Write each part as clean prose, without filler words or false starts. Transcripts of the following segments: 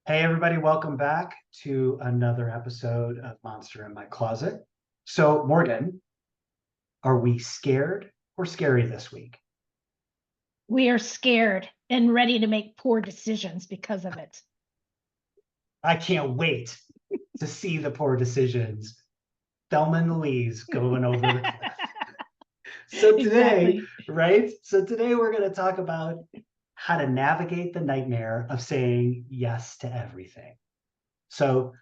Hey, everybody, welcome back to another episode of Monster in My Closet. So, Morgan, are we scared or scary this week? We are scared and ready to make poor decisions because of it. I can't wait to see the poor decisions. Thelma and Louise going over the cliff. So, today, Exactly. right? So, today we're going to talk about how to navigate the nightmare of saying yes to everything. So,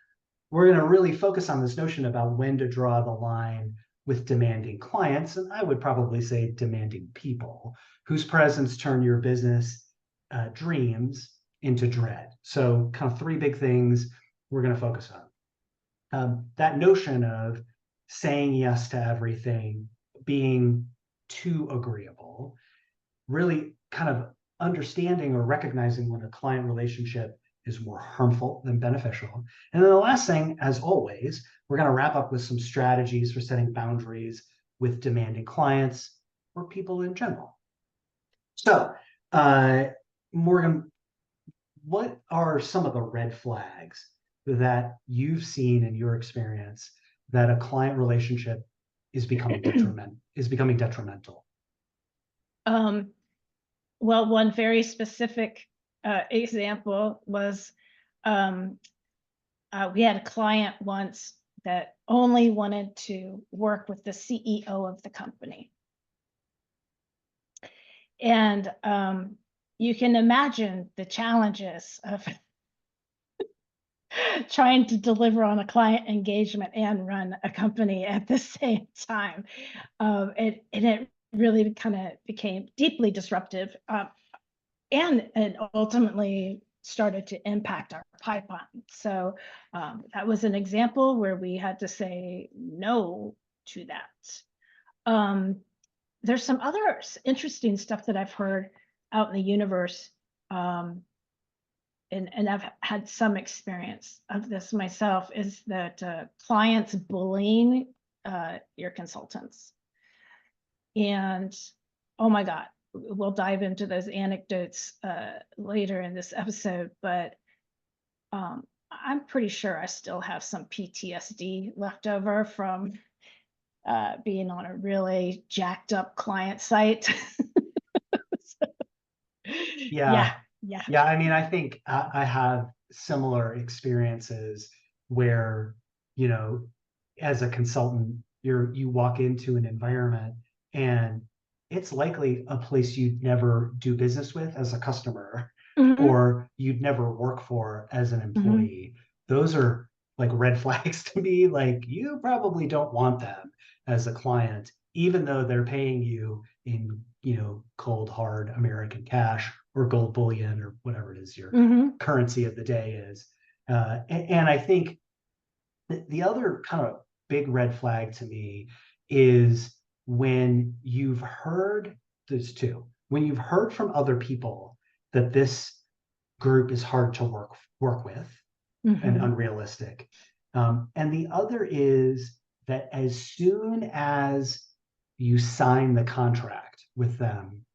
we're going to really focus on this notion about when to draw the line with demanding clients, and I would probably say demanding people whose presence turn your business dreams into dread. So, kind of three big things we're going to focus on. That notion of saying yes to everything, being too agreeable, really kind of understanding or recognizing when a client relationship is more harmful than beneficial. And then the last thing, as always, we're going to wrap up with some strategies for setting boundaries with demanding clients or people in general. So, uh, Morgan, what are some of the red flags that you've seen in your experience that a client relationship is becoming detrimental? um, well, one very specific example was um, we had a client once that only wanted to work with the CEO of the company. And you can imagine the challenges of trying to deliver on a client engagement and run a company at the same time. And it really kind of became deeply disruptive, and it ultimately started to impact our pipeline. So that was an example where we had to say no to that. There's some other interesting stuff that I've heard out in the universe. And I've had some experience of this myself, is that clients bullying your consultants. And oh my God, we'll dive into those anecdotes later in this episode, but I'm pretty sure I still have some PTSD left over from being on a really jacked up client site. Yeah, Yeah, yeah. Yeah, I mean, I think I have similar experiences where, you know, as a consultant, you walk into an environment and it's likely a place you'd never do business with as a customer Mhm, or you'd never work for as an mhm, employee. Those are like red flags to me. Like you probably don't want them as a client, even though they're paying you in, cold hard American cash or gold bullion or whatever it is your mhm. currency of the day is. And I think the other kind of big red flag to me is when you've heard, there's two, when you've heard from other people that this group is hard to work with and Mhm. unrealistic. And the other is that as soon as you sign the contract with them,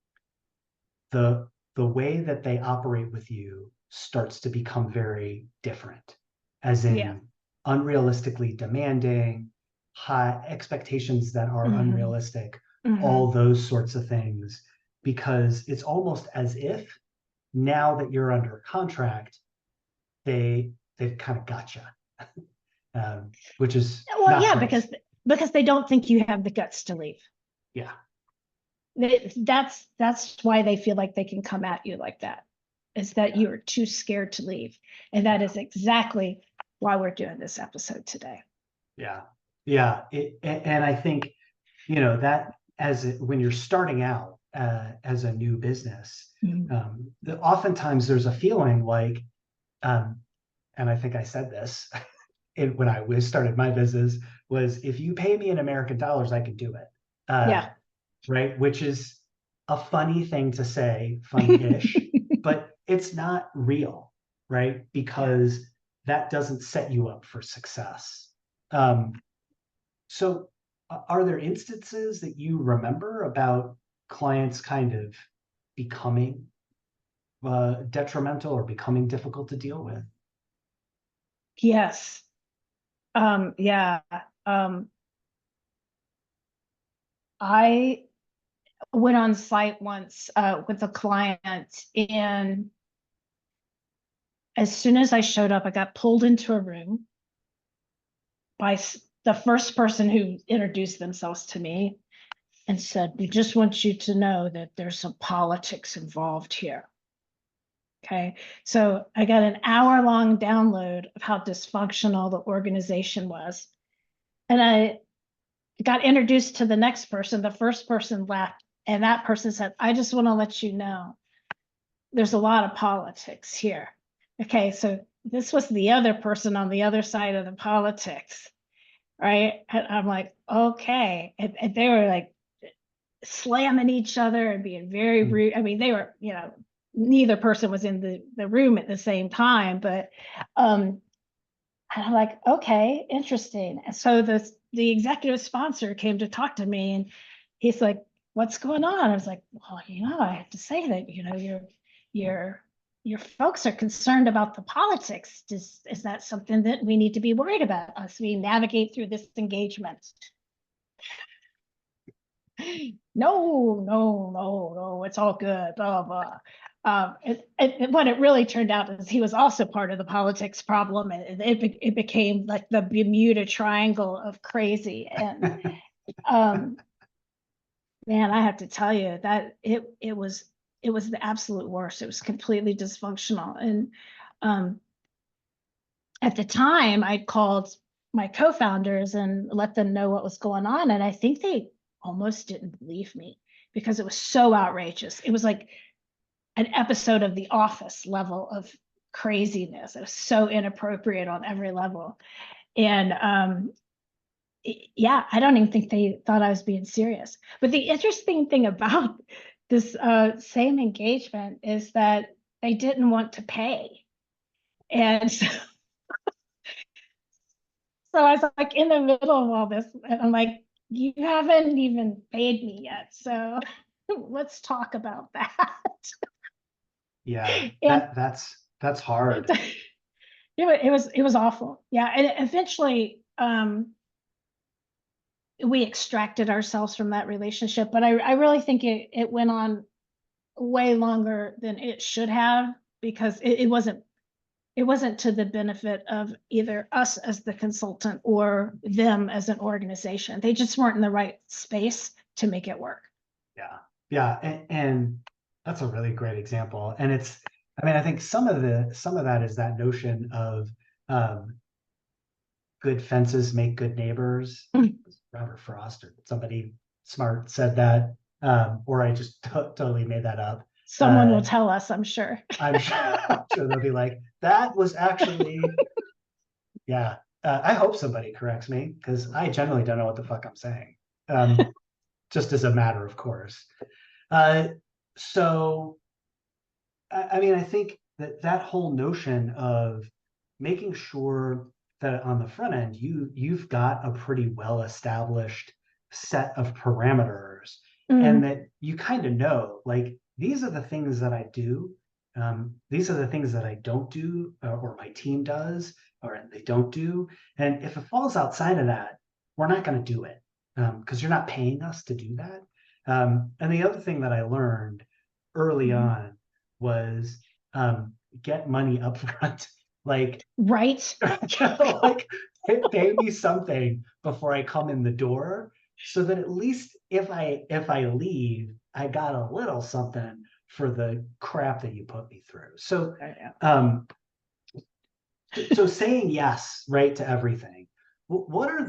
the way that they operate with you starts to become very different, as Yeah. in unrealistically demanding, high expectations that are Mhm. unrealistic, all Mhm. those sorts of things, because it's almost as if now that you're under contract, they've kind of gotcha, which is Well, not yeah, great. because they don't think you have the guts to leave. Yeah, That's why they feel like they can come at you like that. Is that yeah, you are too scared to leave. And that yeah. is exactly why we're doing this episode today. Yeah, yeah. And I think, that when you're starting out as a new business, Mhm. oftentimes there's a feeling like, um, and I think I said this when I was started my business, was if you pay me in American dollars, I can do it. Yeah. Right? Which is a funny thing to say, funny-ish, but it's not real, right? Yeah. Because that doesn't set you up for success. Um, so, are there instances that you remember about clients kind of becoming detrimental or becoming difficult to deal with? Yes. Yeah. Um, I went on site once with a client, and as soon as I showed up, I got pulled into a room by the first person who introduced themselves to me and said, "We just want you to know that there's some politics involved here." Okay. So I got an hour-long download of how dysfunctional the organization was. And I got introduced to the next person. The first person left, and that person said, "I just want to let you know there's a lot of politics here." Okay, so this was the other person on the other side of the politics, right? And I'm like, okay. And they were like slamming each other and being very rude. I mean, they were, neither person was in the room at the same time, but and I'm like, okay, interesting. And so the executive sponsor came to talk to me, and he's like, "What's going on?" I was like, "Well, I have to say that, your your folks are concerned about the politics. Is that something that we need to be worried about as we navigate through this engagement?" No, no, no, no, it's all good, blah, blah. What it really turned out is he was also part of the politics problem, and it became like the Bermuda Triangle of crazy. And man, I have to tell you that it was the absolute worst. It was completely dysfunctional. And um, at the time, I called my co-founders and let them know what was going on, and I think they almost didn't believe me because it was so outrageous. It was like an episode of The Office level of craziness. It was so inappropriate on every level. And yeah, I don't even think they thought I was being serious. But the interesting thing about this same engagement is that they didn't want to pay. And so, so I was like in the middle of all this, and I'm like, "You haven't even paid me yet. So let's talk about that." Yeah, And that's hard. it was awful. Yeah. And eventually we extracted ourselves from that relationship, but I really think it went on way longer than it should have, because it wasn't to the benefit of either us as the consultant or them as an organization. They just weren't in the right space to make it work. Yeah, yeah, and that's a really great example. And I mean, I think some of that is that notion of um, good fences make good neighbors. Robert Frost or somebody smart said that, or I just totally made that up. Someone will tell us, I'm sure. I'm sure they'll be like, that was actually, yeah. I hope somebody corrects me because I generally don't know what the fuck I'm saying. Just as a matter of course. Uh, so, I mean, I think that whole notion of making sure that on the front end you've got a pretty well established set of parameters, and Mm, that you kind of know, like, these are the things that I do, these are the things that I don't do, or my team does, or they don't do. And if it falls outside of that, we're not going to do it, because you're not paying us to do that. And the other thing that I learned early mm. on was, get money up front. Like, Right. like, pay me something before I come in the door, so that at least if I leave, I got a little something for the crap that you put me through. So Yeah. um so saying yes, right, to everything. What are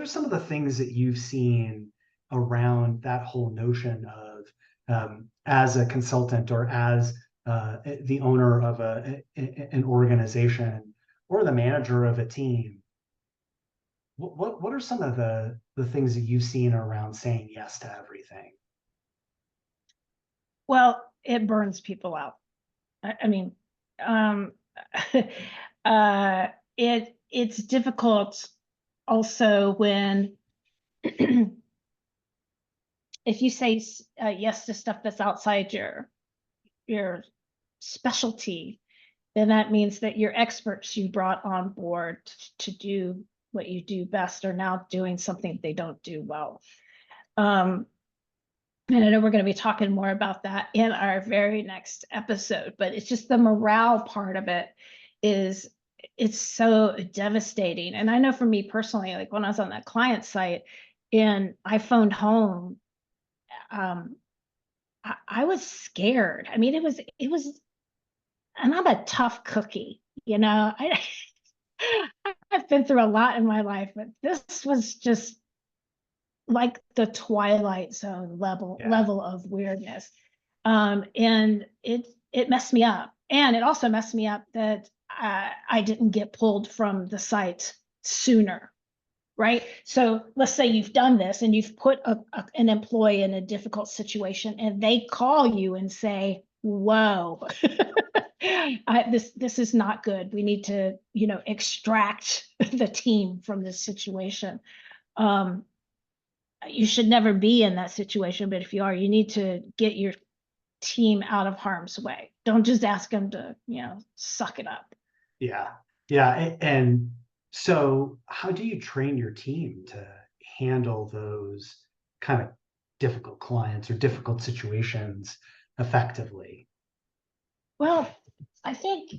some of the things that you've seen around that whole notion of, as a consultant or as the owner of an organization or the manager of a team? What are some of the things that you've seen around saying yes to everything? Well, it burns people out. I mean, um, uh, it's difficult also when if you say yes to stuff that's outside your specialty, then that means that your experts you brought on board to do what you do best are now doing something they don't do well. And I know we're going to be talking more about that in our very next episode, but it's just the morale part of it is it's so devastating. And I know for me personally, like when I was on that client site and I phoned home, I was scared. I mean, and I'm a tough cookie, I've been through a lot in my life, but this was just like the Twilight Zone level of weirdness. And it messed me up. And it also messed me up that I didn't get pulled from the site sooner, right? So let's say you've done this and you've put an employee in a difficult situation and they call you and say, whoa, this is not good. We need to, extract the team from this situation. You should never be in that situation, but if you are, you need to get your team out of harm's way. Don't just ask them to, suck it up. Yeah. Yeah. And so how do you train your team to handle those kind of difficult clients or difficult situations effectively? Well, I think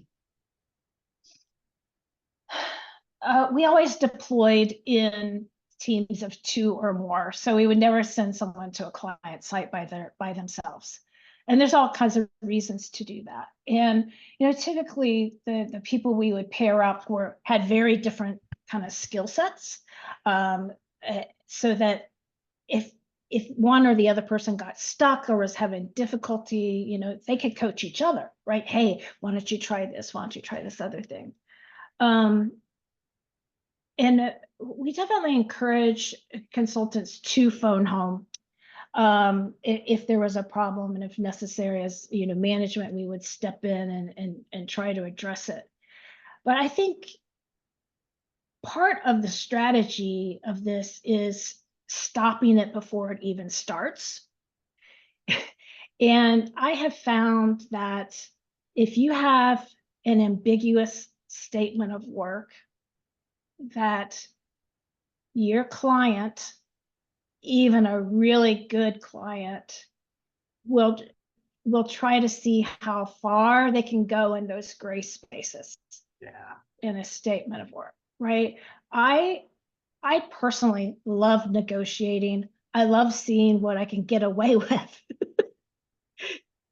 we always deployed in teams of 2 or more. So we would never send someone to a client site by themselves. And there's all kinds of reasons to do that. And, typically the people we would pair up had very different kind of skill sets. So that if one or the other person got stuck or was having difficulty, they could coach each other, right? Hey, why don't you try this? Why don't you try this other thing? And we definitely encourage consultants to phone home if there was a problem, and if necessary, as management, we would step in and try to address it. But I think part of the strategy of this is stopping it before it even starts. And I have found that if you have an ambiguous statement of work, that your client, even a really good client, will try to see how far they can go in those gray spaces. Yeah. In a statement of work, right? I personally love negotiating. I love seeing what I can get away with.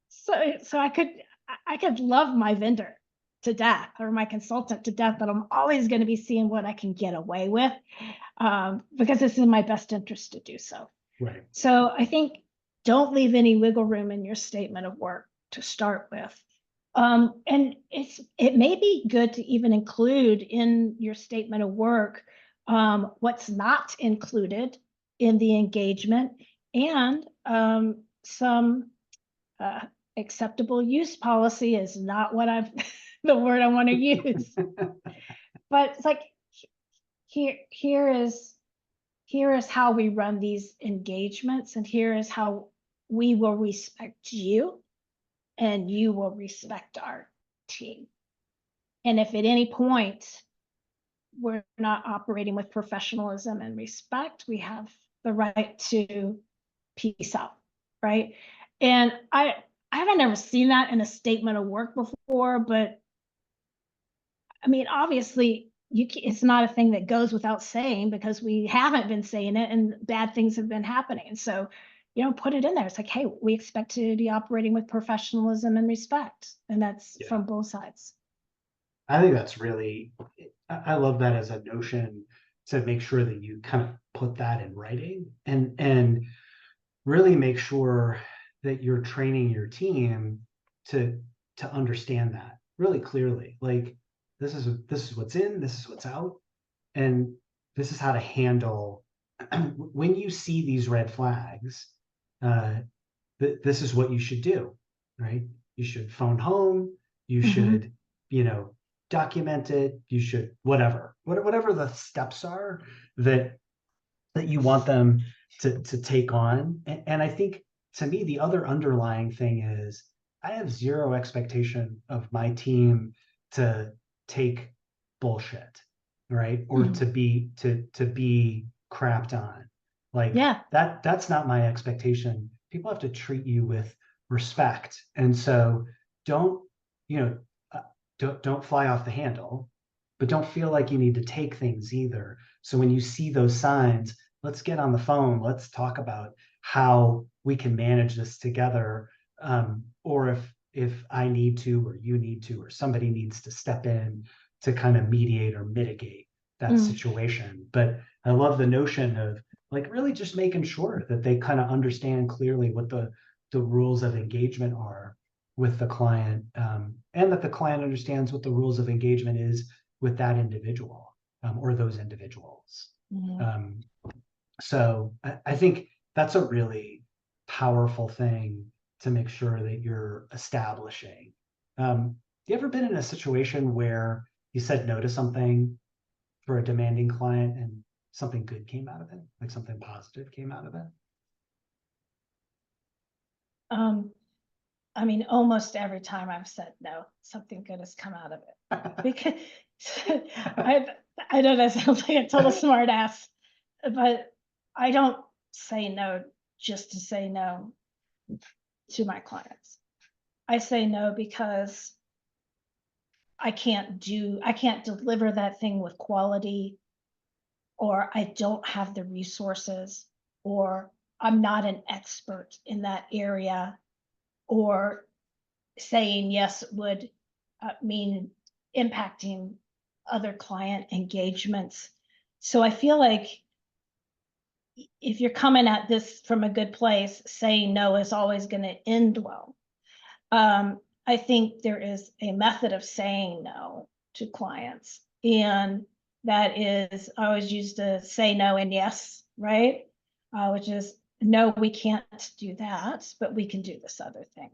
So I could love my vendor to death or my consultant to death, but I'm always going to be seeing what I can get away with because it's in my best interest to do so. Right. So I think don't leave any wiggle room in your statement of work to start with. And it may be good to even include in your statement of work what's not included in the engagement and some acceptable use policy is not what I've the word I want to use. But it's like here is how we run these engagements, and here is how we will respect you and you will respect our team. And if at any point we're not operating with professionalism and respect, we have the right to peace out, right? And I haven't ever seen that in a statement of work before, but I mean, obviously, it's not a thing that goes without saying because we haven't been saying it and bad things have been happening. And so, put it in there. It's like, hey, we expect to be operating with professionalism and respect. And that's from both sides. I think that's really, I love that as a notion to make sure that you kind of put that in writing and really make sure that you're training your team to understand that really clearly. Like this is what's in, this is what's out, and this is how to handle when you see these red flags. This is what you should do, right? You should phone home. You should, document it. You should whatever the steps are that you want them to take on. And I think to me, the other underlying thing is I have zero expectation of my team to take bullshit, right? Or Mhm. to be crapped on. Like Yeah. that's not my expectation. People have to treat you with respect. And so don't, you know, uh, don't fly off the handle, but don't feel like you need to take things either. So when you see those signs, let's get on the phone. Let's talk about how we can manage this together. Or if I need to, or you need to, or somebody needs to step in to kind of mediate or mitigate that Mm. situation. But I love the notion of like really just making sure that they kind of understand clearly what the rules of engagement are with the client, and that the client understands what the rules of engagement is with that individual, or those individuals. Mhm. Um, so I think that's a really powerful thing to make sure that you're establishing. You ever been in a situation where you said no to something for a demanding client and something good came out of it, like something positive came out of it? Um, I mean, almost every time I've said no, something good has come out of it. Because I I know that sounds like a total smart ass, but I don't say no just to say no to my clients. I say no because I can't deliver that thing with quality, or I don't have the resources, or I'm not an expert in that area, or saying yes would mean impacting other client engagements. So I feel like if you're coming at this from a good place, saying no is always going to end well. I think there is a method of saying no to clients, and that is I always used to say no and yes, right? Which is no, we can't do that, but we can do this other thing.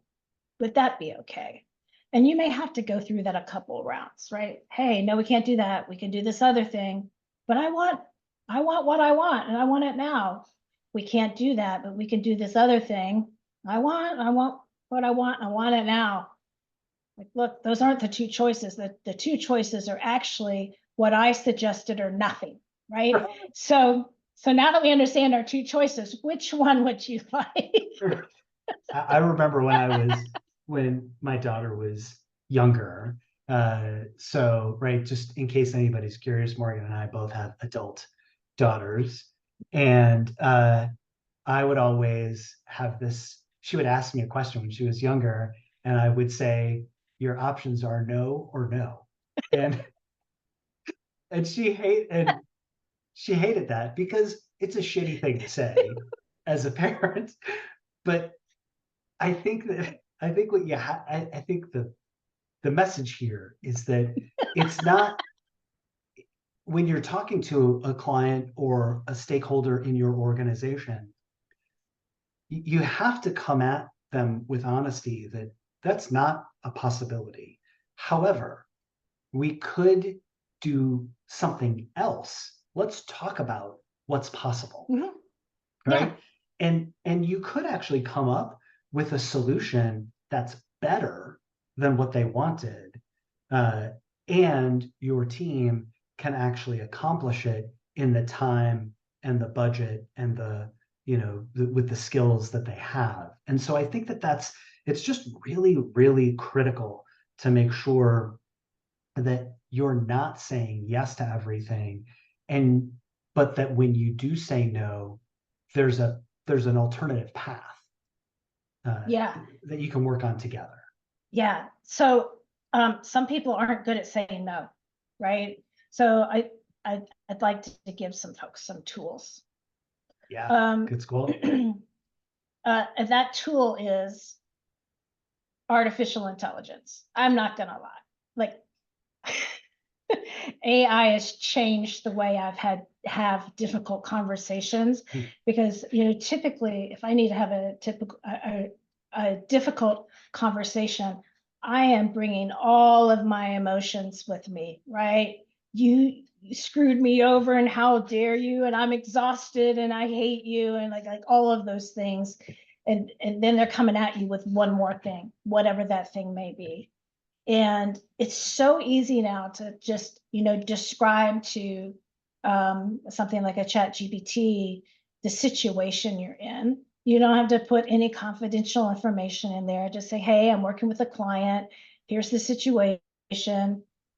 Would that be okay? And you may have to go through that a couple rounds, right? Hey, no, we can't do that. We can do this other thing, but I want what I want, and I want it now. We can't do that, but we can do this other thing. I want what I want. I want it now. Like, look, those aren't the two choices. The two choices are actually what I suggested or nothing, right? So now that we understand our two choices, which one would you like? I remember when my daughter was younger. So right, just in case anybody's curious, Morgan and I both have adult daughters, and I would always have this. She would ask me a question when she was younger, and I would say, "Your options are no or no," and and she hated that because it's a shitty thing to say as a parent. But I think what I think the message here is that it's not when you're talking to a client or a stakeholder in your organization, you have to come at them with honesty that that's not a possibility. However, we could do something else. Let's talk about what's possible, Mhm. Yeah. right? And you could actually come up with a solution that's better than what they wanted, uh, and your team can actually accomplish it in the time and the budget and with the skills that they have. And so I think that it's just really really critical to make sure that you're not saying yes to everything, and but that when you do say no, there's an alternative path, uh, Yeah. that you can work on together. Yeah. So some people aren't good at saying no, right? So I'd like to give some folks some tools. Yeah, Um, good school. and that tool is artificial intelligence. I'm not gonna lie. Like AI has changed the way I've have difficult conversations, Hmm. because typically if I need to have a difficult conversation, I am bringing all of my emotions with me, right? You screwed me over, and how dare you, and I'm exhausted, and I hate you, and like all of those things, and then they're coming at you with one more thing, whatever that thing may be. And it's so easy now to just, describe to something like a chat GPT, the situation you're in. You don't have to put any confidential information in there. Just say, hey, I'm working with a client. Here's the situation.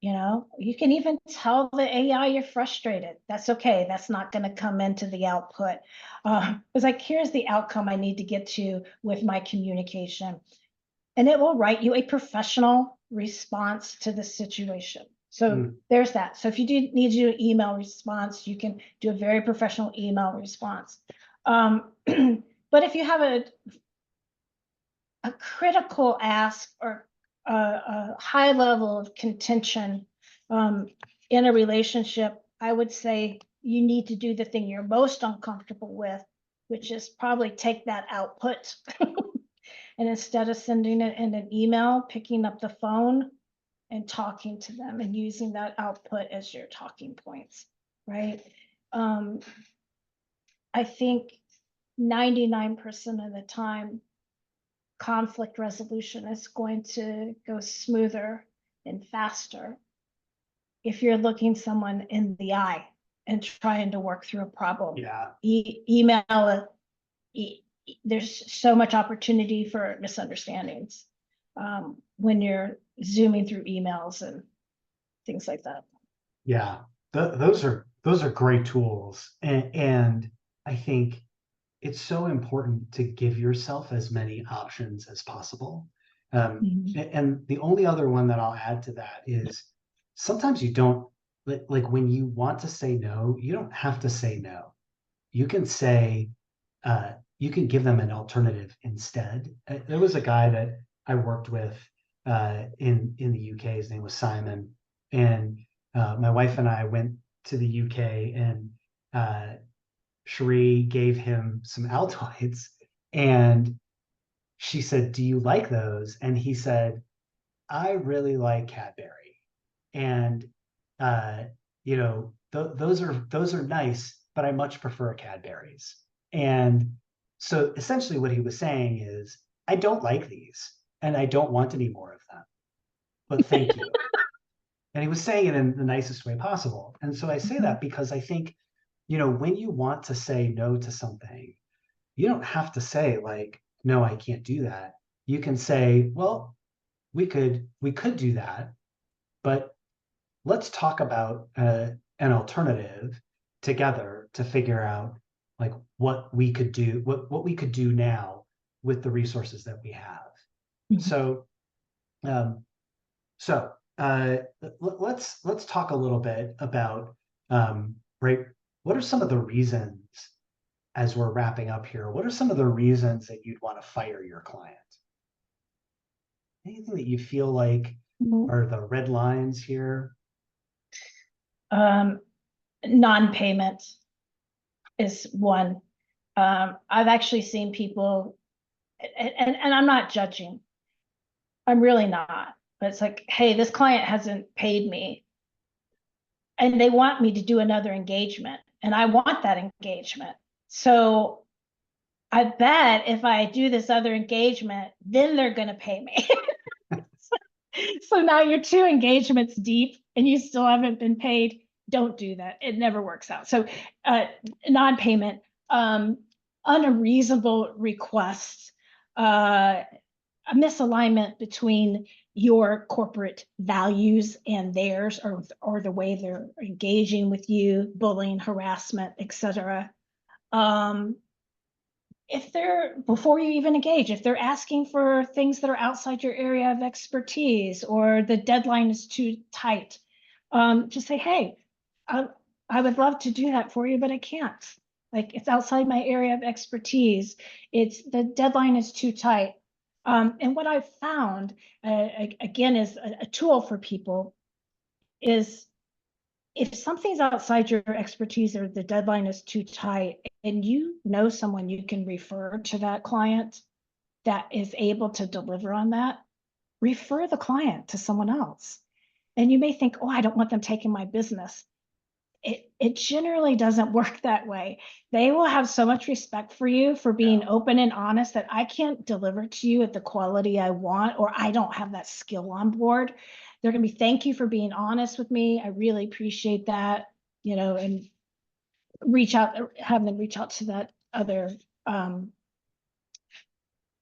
You can even tell the AI you're frustrated. That's okay. That's not going to come into the output. It's like, here's the outcome I need to get to with my communication. And it will write you a professional response to the situation. So there's that. So if you do need to do an email response, you can do a very professional email response. But if you have a critical ask or a high level of contention in a relationship, I would say you need to do the thing you're most uncomfortable with, which is probably take that output. And instead of sending it in an email, picking up the phone and talking to them and using that output as your talking points, right? I think 99% of the time, conflict resolution is going to go smoother and faster if you're looking someone in the eye and trying to work through a problem. Yeah. Email, there's so much opportunity for misunderstandings when you're zooming through emails and things like that. Yeah, those are great tools, and I think it's so important to give yourself as many options as possible. And the only other one that I'll add to that is sometimes you don't like when you want to say no, you don't have to say no. You can say you can give them an alternative instead. There was a guy that I worked with in the UK. His name was Simon, and my wife and I went to the UK, and Cherie gave him some Altoids, and she said, "Do you like those?" And he said, "I really like Cadbury," and uh, those are nice, but I much prefer Cadbury's. And so essentially, what he was saying is, I don't like these, and I don't want any more of them, but thank you. And he was saying it in the nicest way possible. And so I say that because I think, when you want to say no to something, you don't have to say like, no, I can't do that. You can say, well, we could do that, but let's talk about an alternative together to figure out like what we could do, what we could do now with the resources that we have. So, um, so let's talk a little bit about right. What are some of the reasons, as we're wrapping up here? What are some of the reasons that you'd want to fire your client? Anything that you feel like are the red lines here? Non-payment is one. I've actually seen people, and I'm not judging. I'm really not. But it's like, hey, this client hasn't paid me, and they want me to do another engagement, and I want that engagement. So I bet if I do this other engagement, then they're going to pay me. So now you're 2 engagements deep and you still haven't been paid. Don't do that. It never works out. So non-payment, unreasonable requests, a misalignment between your corporate values and theirs, or the way they're engaging with you, bullying, harassment, etc. If they're, before you even engage, if they're asking for things that are outside your area of expertise, or the deadline is too tight, just say, hey, I would love to do that for you, but I can't. Like, it's outside my area of expertise. The deadline is too tight. And what I've found, again, is a tool for people is, if something's outside your expertise or the deadline is too tight, and you know someone you can refer to that client that is able to deliver on that, refer the client to someone else. And you may think, oh, I don't want them taking my business. it generally doesn't work that way. They will have so much respect for you for being open and honest that I can't deliver to you at the quality I want, or I don't have that skill on board. They're going to be, thank you for being honest with me. I really appreciate that, and have them reach out to that other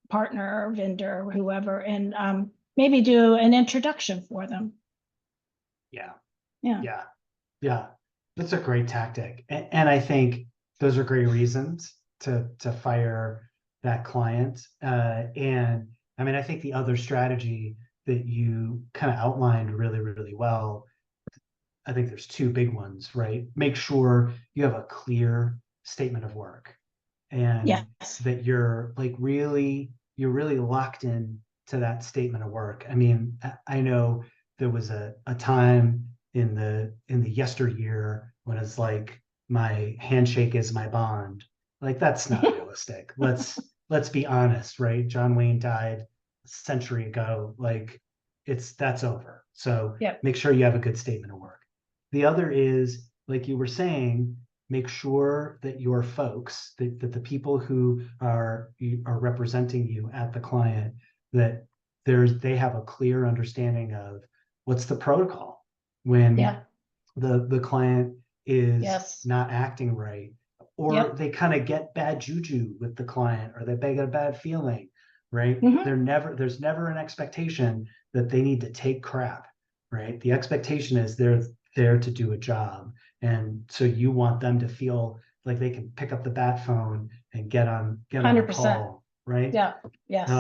partner or vendor or whoever, and maybe do an introduction for them. Yeah. Yeah. Yeah. Yeah. That's a great tactic. And I think those are great reasons to fire that client. And I mean, I think the other strategy that you kind of outlined really, really well, I think there's two big ones, right? Make sure you have a clear statement of work, and Yes. that you're really locked in to that statement of work. I mean, I know there was a time in the yesteryear when it's like my handshake is my bond. Like that's not realistic. Let's be honest, right? John Wayne died a century ago. Like that's over. So Yep. make sure you have a good statement of work. The other is, like you were saying, make sure that your folks, that the people who are representing you at the client, that they have a clear understanding of what's the protocol when Yeah. the client is Yes. not acting right, or Yep. they kind of get bad juju with the client, or they get a bad feeling, right? Mm-hmm. There's never an expectation that they need to take crap, right? The expectation is they're there to do a job. And so you want them to feel like they can pick up the bat phone and get on a 100%. call, right? Yeah. Yes.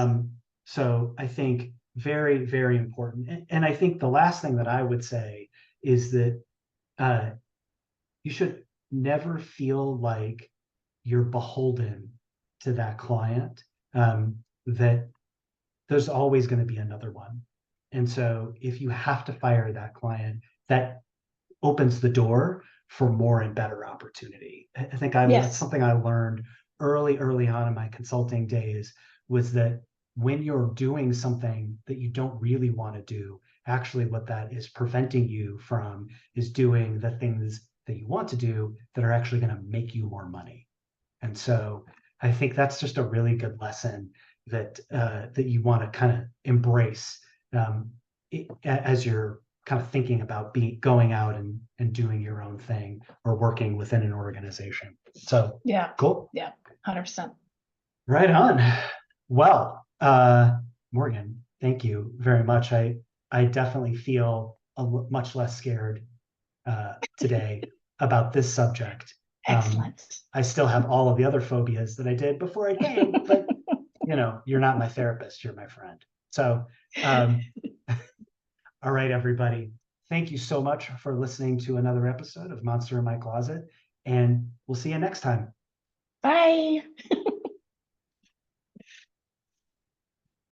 So I think very, very important. And I think the last thing that I would say is that you should never feel like you're beholden to that client. That there's always going to be another one. And so if you have to fire that client, that opens the door for more and better opportunity. I think that's Yes. something I learned early on in my consulting days, was that when you're doing something that you don't really want to do, actually what that is preventing you from is doing the things that you want to do that are actually going to make you more money. And so I think that's just a really good lesson that you want to kind of embrace, as you're kind of thinking about going out and doing your own thing or working within an organization. So Yeah. cool. Yeah. 100%. Right on. Well, Morgan, thank you very much. I definitely feel much less scared today about this subject. Excellent. I still have all of the other phobias that I did before I came, but you're not my therapist, you're my friend. So, all right, everybody. Thank you so much for listening to another episode of Monster in My Closet, and we'll see you next time. Bye.